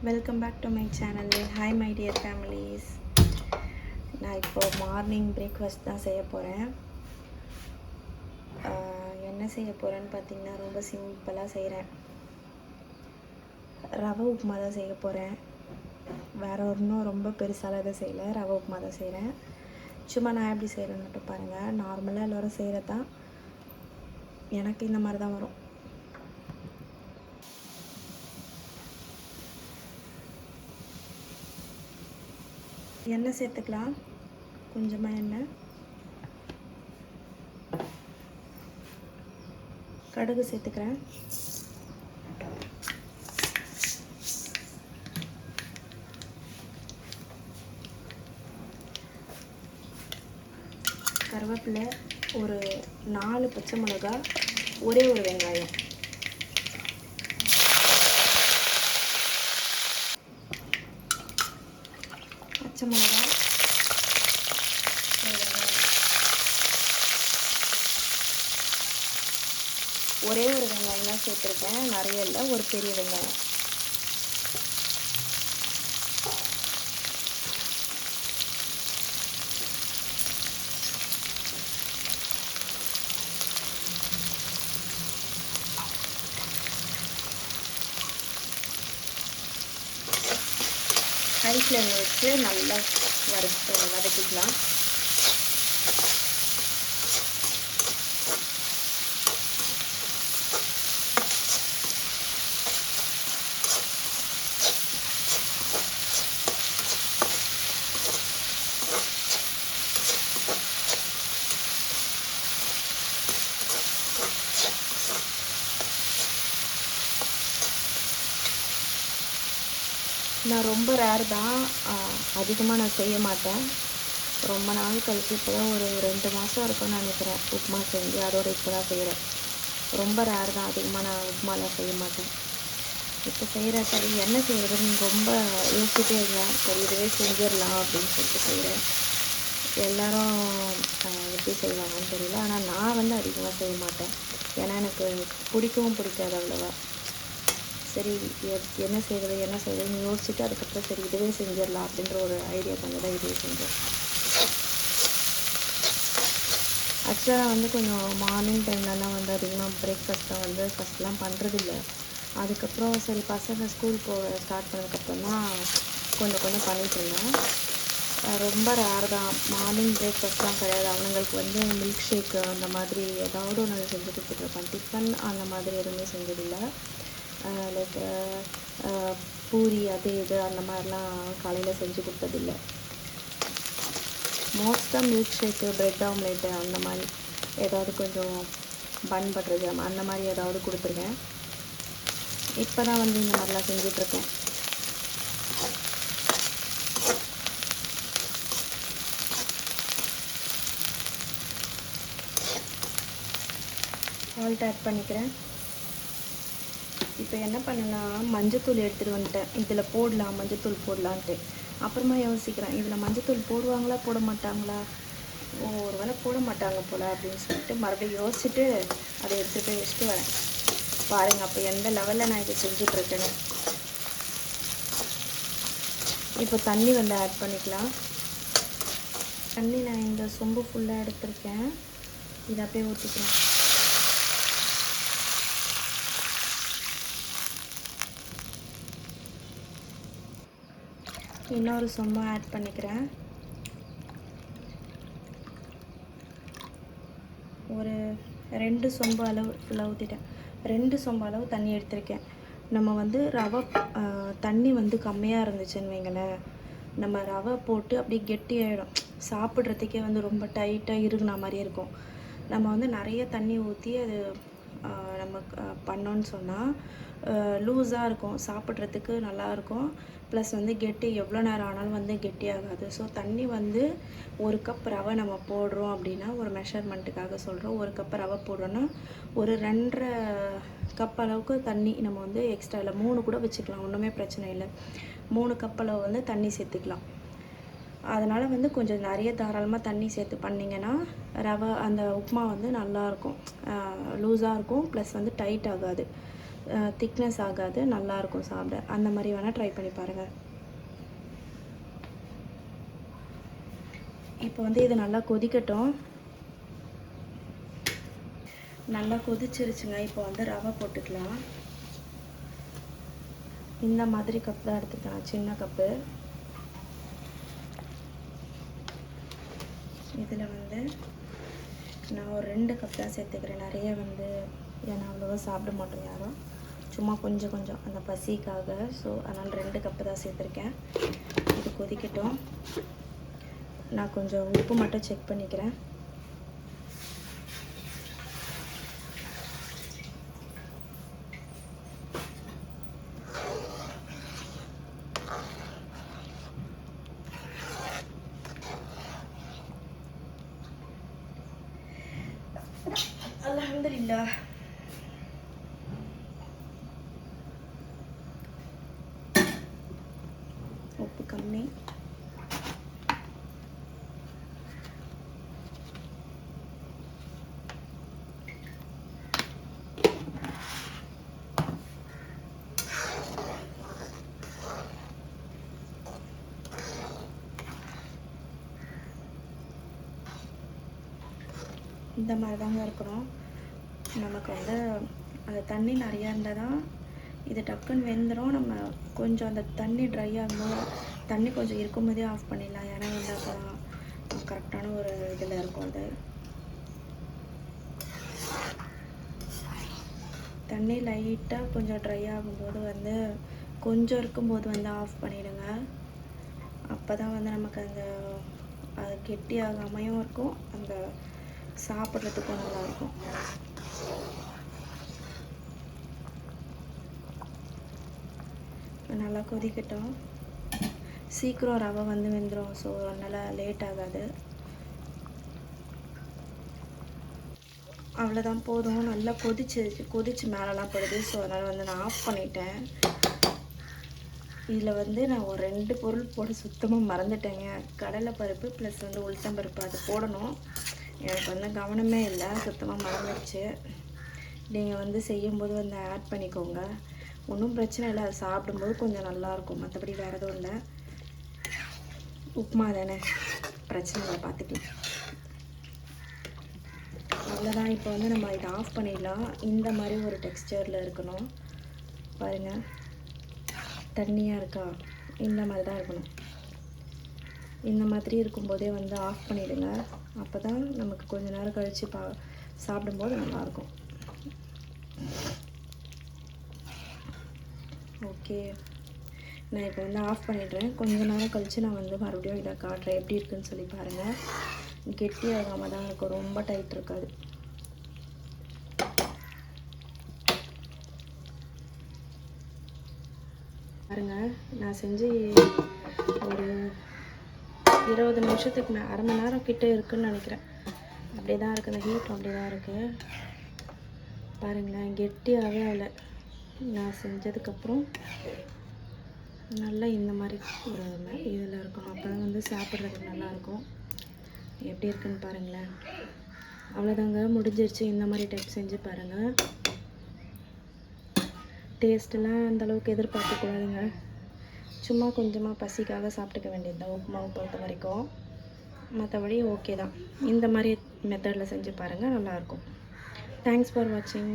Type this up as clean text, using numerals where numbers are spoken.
Welcome back to my channel. Hi my dear families. நான் இப்போது morning breakfast தான் செய்ய போகிறேன். என்ன செய்ய போகிறேன்னு பார்த்தீங்கன்னா ரொம்ப சிம்பிளாக செய்கிறேன். ரவை உப்புமா தான் செய்ய போகிறேன். வேறு ஒன்றும் ரொம்ப பெருசாலாம் எதுவும் செய்யலை. ரவை உப்புமா தான் செய்கிறேன். சும்மா நான் எப்படி செய்கிறேன்னு மட்டும் பாருங்கள். நார்மலாக எல்லோரும் செய்கிறது தான். எனக்கு இந்த மாதிரி தான் வரும். எண்ணெய் சேர்த்துக்கலாம். கொஞ்சமாக எண்ணெய், கடுகு சேர்த்துக்கிறேன். கருவேப்பிலை, ஒரு 4 பச்சை மிளகாய், ஒரே ஒரு வெங்காயம். பச்சை மிளகாய், ஒரே ஒரு வெங்காயம் தான் சேர்த்துருக்கேன், நிறைய இல்லை, ஒரு பெரிய வெங்காயம். ஹை ஃப்ளேமில் வச்சு நல்லா வதக்கிக்கலாம். நான் ரொம்ப ரேர் தான், அதிகமாக நான் செய்ய மாட்டேன். ரொம்ப நாள் கழிச்சு இப்போ தான் ஒரு 2 மாதம் இருக்கும்னு நினைக்கிறேன் உப்புமா செஞ்சு. அதோடு இப்போ தான் செய்கிறேன். ரொம்ப ரேர் தான், அதிகமாக நான் உப்புமாலாம் செய்ய மாட்டேன். இப்போ செய்கிறேன். சரி என்ன செய்கிறதுன்னு ரொம்ப யோசிச்சுட்டே இருந்தேன். சரி இதுவே செஞ்சிடலாம் அப்படின்னு சொல்லிட்டு செய்கிறேன். எல்லோரும் எப்படி செய்வாங்கன்னு தெரியல. ஆனால் நான் வந்து அதிகமாக செய்ய மாட்டேன். ஏன்னா எனக்கு பிடிக்கவும் பிடிக்காது அவ்வளோவா. சரி என்ன செய்கிறதுன்னு யோசிச்சுட்டு அதுக்கப்புறம் சரி இதுவே செஞ்சிடலாம் அப்படின்ற ஒரு ஐடியா பண்ணி தான் இதுவே செஞ்சேன். ஆக்சுவலாக நான் வந்து கொஞ்சம் மார்னிங் டைம்லலாம் வந்து அதிகமாக பிரேக்ஃபாஸ்ட்டை வந்து ஃபஸ்ட்லாம் பண்ணுறதில்ல. அதுக்கப்புறம் சரி பசங்க ஸ்கூல் போக ஸ்டார்ட் பண்ணதுக்கப்புறம் தான் கொஞ்சம் பண்ணிகிட்டு இருந்தேன். ரொம்ப ரேர் தான். மார்னிங் பிரேக்ஃபாஸ்ட்லாம் கிடையாது. அவனுங்களுக்கு வந்து மில்க் ஷேக்கு அந்த மாதிரி ஏதாவது ஒன்று செஞ்சு கொடுத்துட்ருப்பேன். டிஃபன் அந்த மாதிரி எதுவுமே செஞ்சதில்லை. லைக் பூரி அது இது அந்த மாதிரிலாம் காலையில் செஞ்சு கொடுத்ததில்லை. மோஸ்ட்டாக மில்க் ஷேக்கு, ப்ரெட் ஆம்லேட்டு அந்த மாதிரி ஏதாவது கொஞ்சம் பன் பட்டர் ஜாம் அந்த மாதிரி ஏதாவது கொடுத்துருக்கேன். இப்போ தான் வந்து இந்த மாதிரிலாம் செஞ்சிட்ருக்கேன். சால்ட் ஆட் பண்ணிக்கிறேன். இப்போ என்ன பண்ணேன்னா மஞ்சத்தூள் எடுத்துகிட்டு வந்துட்டேன். இதில் போடலாம், மஞ்சத்தூள் போடலான்ட்டு. அப்புறமா யோசிக்கிறேன், இதில் மஞ்சத்தூள் போடுவாங்களா போட மாட்டாங்களா, ஒரு வேளை போட மாட்டாங்க போல் அப்படின்னு சொல்லிட்டு மறுபடியும் யோசிச்சுட்டு அதை எடுத்துகிட்டு போய் வச்சுட்டு வரேன். பாருங்கள் அப்போ எந்த லெவலில் நான் இதை செஞ்சிட்ருக்கேன்னு. இப்போ தண்ணி வந்து ஆட் பண்ணிக்கலாம். தண்ணி நான் இந்த சொம்பு ஃபுல்லாக எடுத்திருக்கேன். இதை அப்படியே ஊற்றிக்கிறேன். இன்னொரு சொம்பு ஆட் பண்ணிக்கிறேன். ஒரு 2 சொம்பு அளவு ஃபுல்லாக ஊற்றிட்டேன். 2 சொம்பு அளவு தண்ணி எடுத்திருக்கேன். நம்ம வந்து ரவை தண்ணி வந்து கம்மியாக இருந்துச்சுன்னு வைங்களேன், நம்ம ரவை போட்டு அப்படியே கெட்டியாகிடும். சாப்பிட்றதுக்கே வந்து ரொம்ப டைட்டாக இறுகுன மாதிரி இருக்கும். நம்ம வந்து நிறைய தண்ணி ஊற்றி அது நம்ம பண்ணோன்னு சொன்னால் லூஸாக இருக்கும், சாப்பிட்றதுக்கு நல்லாயிருக்கும். ப்ளஸ் வந்து கெட்டி எவ்வளோ நேரம் ஆனாலும் வந்து கெட்டியாகாது. ஸோ தண்ணி வந்து 1 கப் ரவை நம்ம போடுறோம் அப்படின்னா, ஒரு மெஷர்மெண்ட்டுக்காக சொல்கிறோம், 1 கப் ரவை போடுறோன்னா ஒரு 2.5 கப் அளவுக்கு தண்ணி நம்ம வந்து எக்ஸ்ட்ரா இல்லை 3 கூட வச்சுக்கலாம், ஒன்றுமே பிரச்சனை இல்லை. 3 கப் அளவு வந்து தண்ணி சேர்த்துக்கலாம். அதனால் வந்து கொஞ்சம் நிறைய தாராளமாக தண்ணி சேர்த்து பண்ணிங்கன்னா ரவை அந்த உப்புமா வந்து நல்லாயிருக்கும், லூஸாக இருக்கும், ப்ளஸ் வந்து டைட் ஆகாது. திக்னஸ் ஆகாது, நல்லாயிருக்கும் சாப்பிட. அந்த மாதிரி வேணால் ட்ரை பண்ணி பாருங்கள். இப்போ வந்து இது நல்லா கொதிக்கட்டும். நல்லா கொதிச்சிருச்சுங்க. இப்போ வந்து ரவை போட்டுக்கலாம். இந்த மாதிரி கப் தான் எடுத்துக்கலாம், சின்ன கப்பு. இதில் வந்து நான் ஒரு 2 கப் தான் சேர்த்துக்கிறேன். நிறைய வந்து ஏன்னா அவ்வளோவா சாப்பிட மாட்டோம் யாரும், சும்மா கொஞ்சம் கொஞ்சம் அந்த பசிக்காக. ஸோ அதனால் 2 கப்பு தான் சேர்த்துருக்கேன். இது கொதிக்கட்டும். நான் கொஞ்சம் உப்பு மட்டும் செக் பண்ணிக்கிறேன். அல்ஹம்துலில்லாஹ். உப்பு கம்மி. இந்த மாதிரி தாங்க இருக்கணும். நமக்கு வந்து அந்த தண்ணி நிறையா இருந்தால் தான் இது டக்குன்னு வெந்துடும். நம்ம கொஞ்சம் அந்த தண்ணி ட்ரை ஆகும்போது, தண்ணி கொஞ்சம் இருக்கும்போதே ஆஃப் பண்ணிடலாம். ஏன்னா வந்து அப்போ கரெக்டான ஒரு இதில் இருக்கும். அது தண்ணி லைட்டாக கொஞ்சம் ட்ரை ஆகும்போது வந்து கொஞ்சம் இருக்கும்போது வந்து ஆஃப் பண்ணிவிடுங்க. அப்போ தான் வந்து நமக்கு அந்த அது கெட்டி ஆகாமையும் இருக்கும், அந்த சாப்பிட்றதுக்கும் நல்லாயிருக்கும். நல்லா கொதிக்கட்டும். சீக்கிரம் ரவை வந்து வெந்துடும். ஸோ அதனால் லேட் ஆகாது. அவ்வளோதான், போதும். நல்லா கொதிச்சு மேலெலாம் படுது. ஸோ அதனால் வந்து நான் ஆஃப் பண்ணிட்டேன். இதில் வந்து நான் ஒரு 2 பொருள் போட சுத்தமாக மறந்துட்டேங்க. கடலைப்பருப்பு ப்ளஸ் வந்து உளுத்தம்பருப்பு, அது போடணும். எனக்கு வந்து கவனமே இல்லை, சுத்தமாக மறந்துடுச்சு. நீங்கள் வந்து செய்யும்போது வந்து ஆட் பண்ணிக்கோங்க. ஒன்றும் பிரச்சனை இல்லை, அது சாப்பிடும்போது கொஞ்சம் நல்லாயிருக்கும். மற்றபடி வேறு எதுவும் இல்லை. உப்புமா தானே, பிரச்சனை இல்லை, பார்த்துக்கலாம். அவ்வளோதான். இப்போ வந்து நம்ம இதை ஆஃப் பண்ணிடலாம். இந்த மாதிரி ஒரு டெக்ஸ்சரில் இருக்கணும். பாருங்கள், தண்ணியாக இருக்கா? இந்த மாதிரி தான் இருக்கணும். இந்த மாதிரி இருக்கும்போதே வந்து ஆஃப் பண்ணிவிடுங்க. அப்போ தான் நமக்கு கொஞ்சம் நேரம் கழித்து சாப்பிடும்போது நல்லாயிருக்கும். ஓகே, நான் இப்போ வந்து ஆஃப் பண்ணிடுறேன். கொஞ்சம் நேரம் கழித்து நான் வந்து மறுபடியும் இதை காட்டுறேன், எப்படி இருக்குதுன்னு சொல்லி பாருங்கள். கெட்டி ஆகாமல் தான் இருக்கும், ரொம்ப டைட் இருக்காது. பாருங்கள், நான் செஞ்சு ஒரு 20 நிமிஷத்துக்கு அரை மணி நேரம் கிட்டே இருக்குதுன்னு நினைக்கிறேன். அப்படியே தான் இருக்குது, அந்த ஹீட் அப்படியே தான் இருக்குது. பாருங்களேன், கெட்டியாகவே ஆகலை. நான் செஞ்சதுக்கப்புறம் நல்லா இந்த மாதிரி ஒரு இதில் இருக்கணும். அப்போ தான் வந்து சாப்பிட்றதுக்கு நல்லாயிருக்கும். எப்படி இருக்குன்னு பாருங்களேன். அவ்வளோதாங்க, முடிஞ்சிருச்சு. இந்த மாதிரி டைப் செஞ்சு பாருங்கள். டேஸ்ட்டெல்லாம் அந்தளவுக்கு எதிர்பார்க்கக்கூடாதுங்க. சும்மா கொஞ்சமாக பசிக்காக சாப்பிட்டுக்க வேண்டியது தான் உப்புமாவை பொறுத்த வரைக்கும். மற்றபடி ஓகே தான். இந்த மாதிரி மெத்தடில் செஞ்சு பாருங்கள், நல்லாயிருக்கும். தேங்க்ஸ் ஃபார் வாட்சிங்.